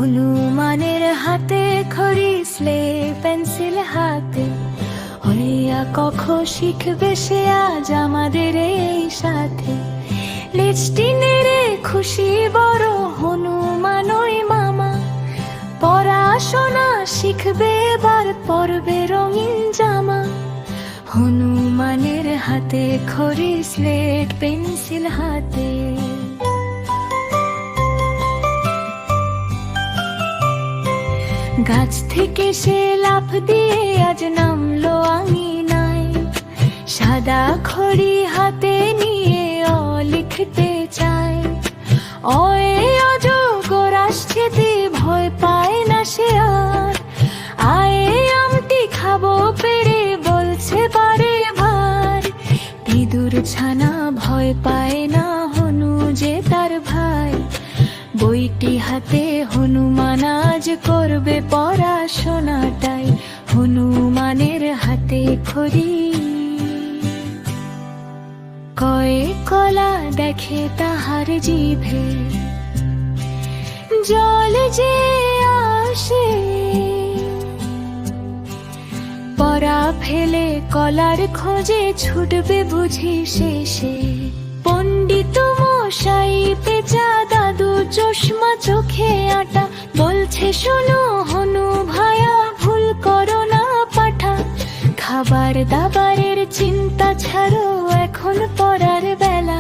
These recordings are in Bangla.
হনুমানের হাতে খড়ি স্লেট পেন্সিল হাতে, হইয়া কখ শিখবে সে আজ আমাদের এই সাথে। লিচটি নেড়ে খুশি বড় হনুমান ওই মামা, পড়াশোনা শিখবে এবার পরবে রঙিন জামা। হনুমানের হাতে খড়ি স্লেট পেন্সিল হাতে। গাছ থেকে সে লাফ দিয়ে আজ নামলো আঙিনায়, সাদা খড়ি হাতে নিয়ে অ লিখতে চায়। অয়ে অজগর আসছে দি ভয় পায় না সে আর, আয়ে আমটি খাবো পেড়ে বলছে বারে ভার। ইঁদুর ছানা ভয় পায় না হনু যে তার ভাই, বইটি হাতে হনুমান আজ করবে পড়াশোনাটাই। হনুমানের হাতে খড়ি, কয়ে কলা দেখে তাহার জিভে, জল যে আসে পড়া ফেলে কলার খোঁজে ছুটবে বুঝি শেষে। পণ্ডিত মশাই পেঁচা দাদু চশমা চোখে আটা, বলছে শোনো হনু ভায়া ভুল করো না পাঠা। খাবার দাবারের চিন্তা ছাড়ো এখন পড়ার বেলা,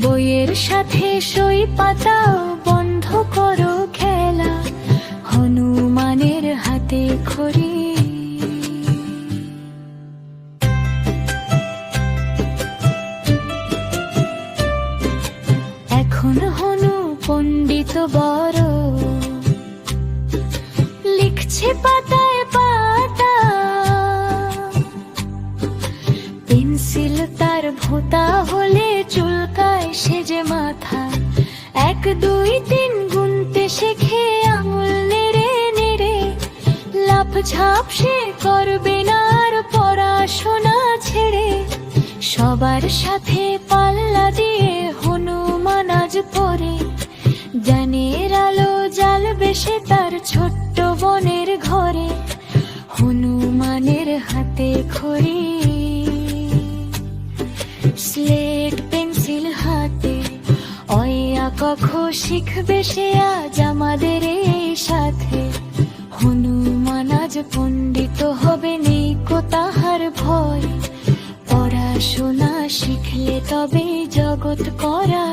বইয়ের সাথে সই পাতাও বন্ধ করো খেলা। হনুমানের হাতে খড়ি। এখন হনু পণ্ডিত বড়, লিখছে পাতায় পাতা, পেন্সিল তার ভোঁতা হলে চুলকায় সে যে মাথা। 1 2 3 গুনতে শেখে আঙুল নেড়ে নেড়ে, লাফ ঝাপ সে করবে না আর পড়াশোনা ছেড়ে। সবার সাথে পাল্লা দিয়ে হনুমান আজ পড়ে, জ্ঞানের আলো জ্বালবে সে তার ছোট্ট বনের ঘরে। হনুমানের হাতে খড়ি, স্লেট পেন্সিল হাতে, অয়া কখ শিখবে সে আজ আমাদের এই সাথে। হনুমান আজ পণ্ডিত হবে নেই কো তাহার ভয়, পড়াশোনা শিখলে তবে জগৎ করা